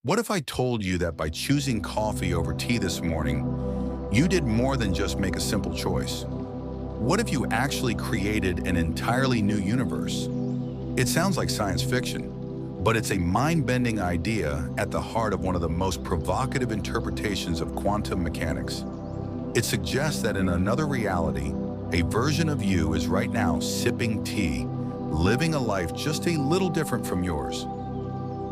What if I told you that by choosing coffee over tea this morning, you did more than just make a simple choice? What if you actually created an entirely new universe? It sounds like science fiction, but it's a mind-bending idea at the heart of one of the most provocative interpretations of quantum mechanics. It suggests that in another reality, a version of you is right now sipping tea, living a life just a little different from yours.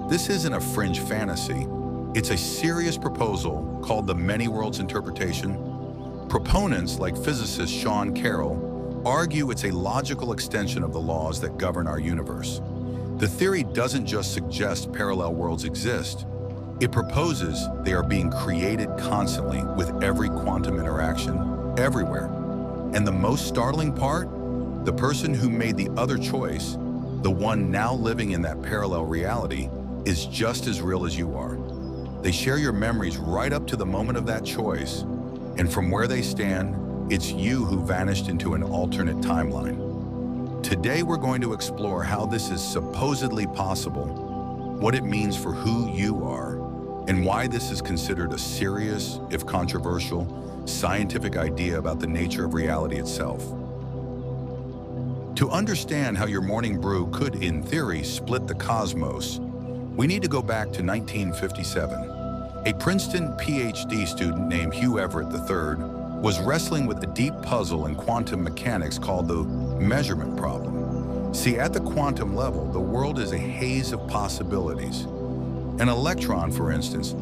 This isn't a fringe fantasy. It's a serious proposal called the many worlds interpretation. Proponents like physicist Sean Carroll argue it's a logical extension of the laws that govern our universe. The theory doesn't just suggest parallel worlds exist. It proposes they are being created constantly with every quantum interaction, everywhere. And the most startling part? The person who made the other choice, the one now living in that parallel reality, is just as real as you are. They share your memories right up to the moment of that choice, and from where they stand, it's you who vanished into an alternate timeline. Today we're going to explore how this is supposedly possible, what it means for who you are, and why this is considered a serious, if controversial, scientific idea about the nature of reality itself. To understand how your morning brew could, in theory, split the cosmos, we need to go back to 1957. A Princeton PhD student named Hugh Everett III was wrestling with a deep puzzle in quantum mechanics called the measurement problem. See, at the quantum level, the world is a haze of possibilities. An electron, for instance,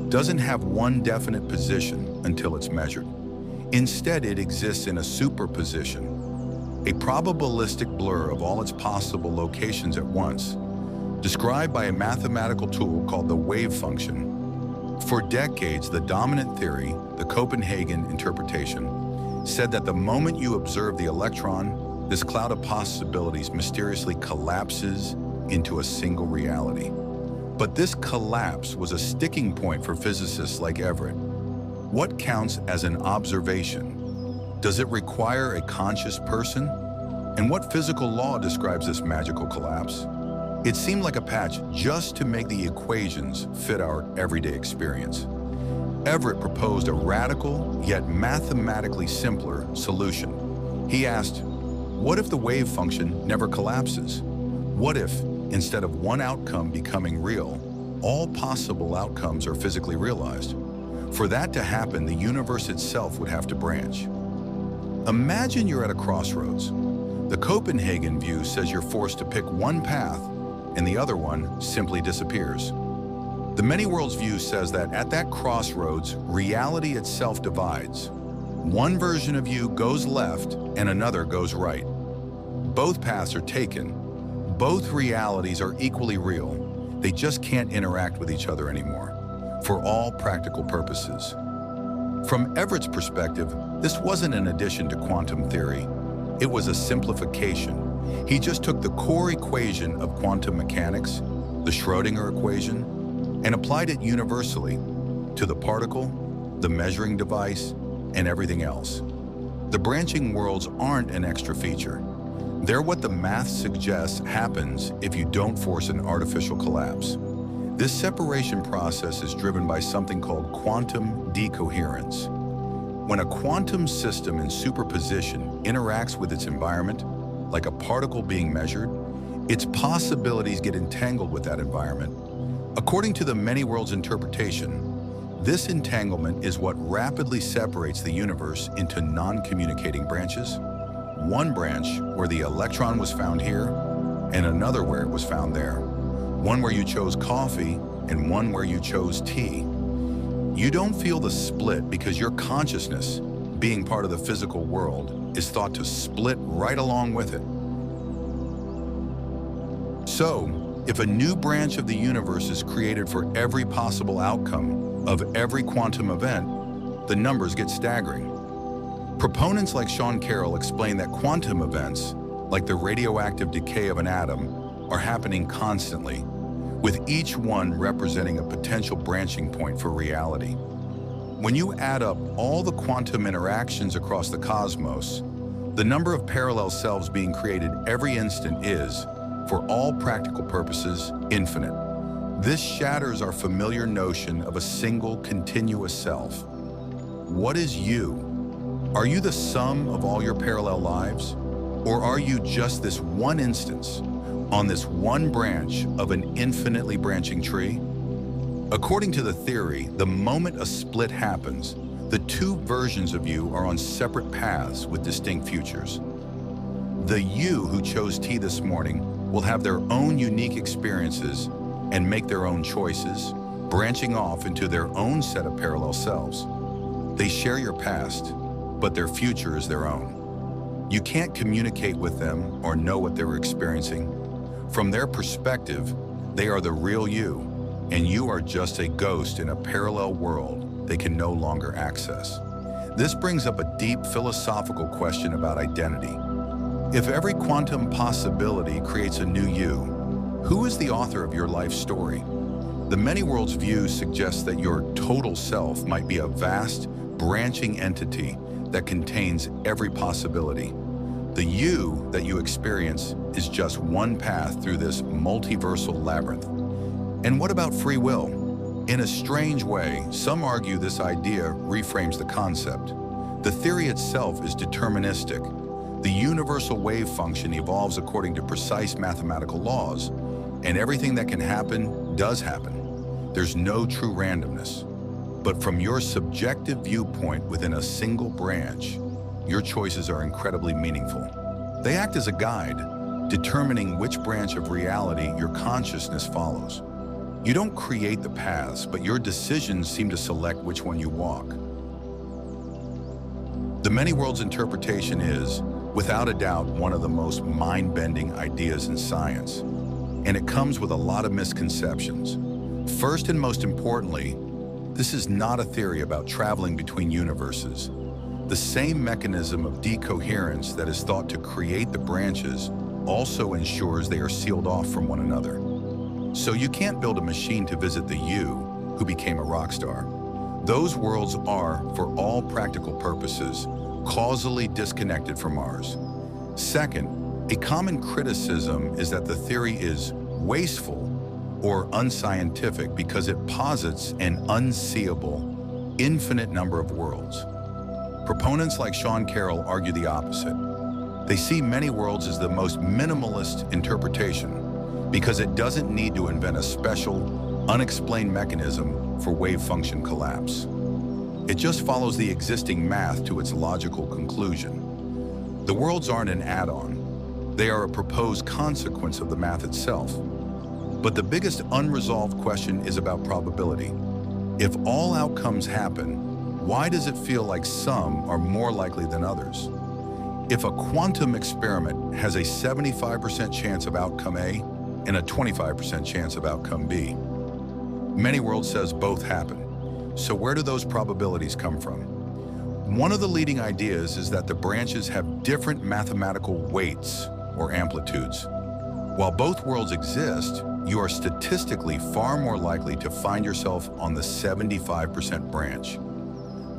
doesn't have one definite position until it's measured. Instead, it exists in a superposition, a probabilistic blur of all its possible locations at once, described by a mathematical tool called the wave function. For decades, the dominant theory, the Copenhagen interpretation, said that the moment you observe the electron, this cloud of possibilities mysteriously collapses into a single reality. But this collapse was a sticking point for physicists like Everett. What counts as an observation? Does it require a conscious person? And what physical law describes this magical collapse? It seemed like a patch just to make the equations fit our everyday experience. Everett proposed a radical, yet mathematically simpler solution. He asked, what if the wave function never collapses? What if, instead of one outcome becoming real, all possible outcomes are physically realized? For that to happen, the universe itself would have to branch. Imagine you're at a crossroads. The Copenhagen view says you're forced to pick one path, and the other one simply disappears. The many worlds view says that at that crossroads, reality itself divides. One version of you goes left and another goes right. Both paths are taken. Both realities are equally real. They just can't interact with each other anymore, for all practical purposes. From Everett's perspective, this wasn't an addition to quantum theory. It was a simplification. He just took the core equation of quantum mechanics, the Schrödinger equation, and applied it universally to the particle, the measuring device, and everything else. The branching worlds aren't an extra feature. They're what the math suggests happens if you don't force an artificial collapse. This separation process is driven by something called quantum decoherence. When a quantum system in superposition interacts with its environment, like a particle being measured, its possibilities get entangled with that environment. According to the many worlds interpretation, this entanglement is what rapidly separates the universe into non-communicating branches. One branch where the electron was found here, and another where it was found there. One where you chose coffee, and one where you chose tea. You don't feel the split because your consciousness, being part of the physical world, is thought to split right along with it. So, if a new branch of the universe is created for every possible outcome of every quantum event, the numbers get staggering. Proponents like Sean Carroll explain that quantum events, like the radioactive decay of an atom, are happening constantly, with each one representing a potential branching point for reality. When you add up all the quantum interactions across the cosmos, the number of parallel selves being created every instant is, for all practical purposes, infinite. This shatters our familiar notion of a single, continuous self. What is you? Are you the sum of all your parallel lives? Or are you just this one instance on this one branch of an infinitely branching tree? According to the theory, the moment a split happens, the two versions of you are on separate paths with distinct futures. The you who chose tea this morning will have their own unique experiences and make their own choices, branching off into their own set of parallel selves. They share your past, but their future is their own. You can't communicate with them or know what they're experiencing. From their perspective, they are the real you, and you are just a ghost in a parallel world they can no longer access. This brings up a deep philosophical question about identity. If every quantum possibility creates a new you, who is the author of your life story? The many worlds view suggests that your total self might be a vast, branching entity that contains every possibility. The you that you experience is just one path through this multiversal labyrinth. And what about free will? In a strange way, some argue this idea reframes the concept. The theory itself is deterministic. The universal wave function evolves according to precise mathematical laws, and everything that can happen does happen. There's no true randomness. But from your subjective viewpoint within a single branch, your choices are incredibly meaningful. They act as a guide, determining which branch of reality your consciousness follows. You don't create the paths, but your decisions seem to select which one you walk. The many worlds interpretation is, without a doubt, one of the most mind-bending ideas in science, and it comes with a lot of misconceptions. First and most importantly, this is not a theory about traveling between universes. The same mechanism of decoherence that is thought to create the branches also ensures they are sealed off from one another. So you can't build a machine to visit the you who became a rock star. Those worlds are, for all practical purposes, causally disconnected from ours. Second, a common criticism is that the theory is wasteful or unscientific because it posits an unseeable, infinite number of worlds. Proponents like Sean Carroll argue the opposite. They see many worlds as the most minimalist interpretation because it doesn't need to invent a special, unexplained mechanism for wave function collapse. It just follows the existing math to its logical conclusion. The worlds aren't an add-on. They are a proposed consequence of the math itself. But the biggest unresolved question is about probability. If all outcomes happen, why does it feel like some are more likely than others? If a quantum experiment has a 75% chance of outcome A and a 25% chance of outcome B, many worlds says both happen. So where do those probabilities come from? One of the leading ideas is that the branches have different mathematical weights or amplitudes. While both worlds exist, you are statistically far more likely to find yourself on the 75% branch.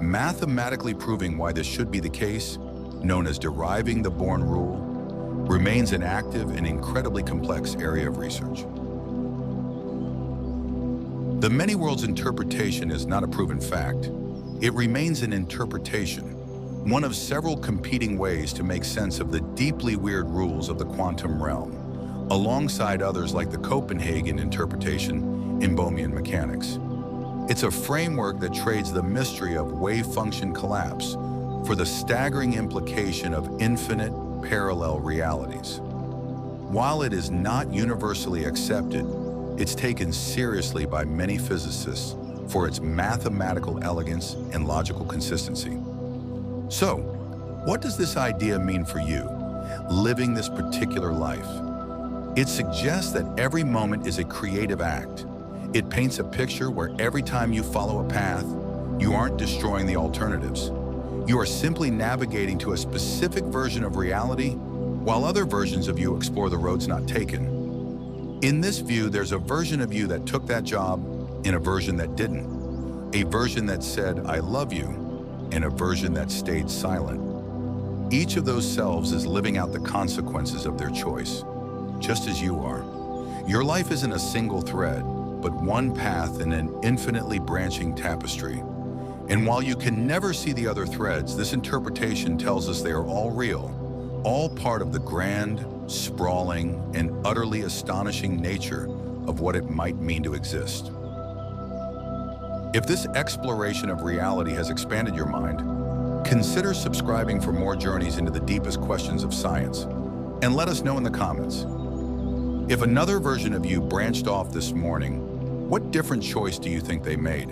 Mathematically proving why this should be the case, known as deriving the Born rule, remains an active and incredibly complex area of research. The many worlds interpretation is not a proven fact. It remains an interpretation, one of several competing ways to make sense of the deeply weird rules of the quantum realm, alongside others like the Copenhagen interpretation in Bohmian mechanics. It's a framework that trades the mystery of wave function collapse for the staggering implication of infinite parallel realities. While it is not universally accepted, it's taken seriously by many physicists for its mathematical elegance and logical consistency. So, what does this idea mean for you, living this particular life? It suggests that every moment is a creative act. It paints a picture where every time you follow a path, you aren't destroying the alternatives. You are simply navigating to a specific version of reality, while other versions of you explore the roads not taken. In this view, there's a version of you that took that job and a version that didn't. A version that said, "I love you," and a version that stayed silent. Each of those selves is living out the consequences of their choice, just as you are. Your life isn't a single thread. but one path in an infinitely branching tapestry. And while you can never see the other threads, this interpretation tells us they are all real, all part of the grand, sprawling, and utterly astonishing nature of what it might mean to exist. If this exploration of reality has expanded your mind, consider subscribing for more journeys into the deepest questions of science, and let us know in the comments. If another version of you branched off this morning, what different choice do you think they made?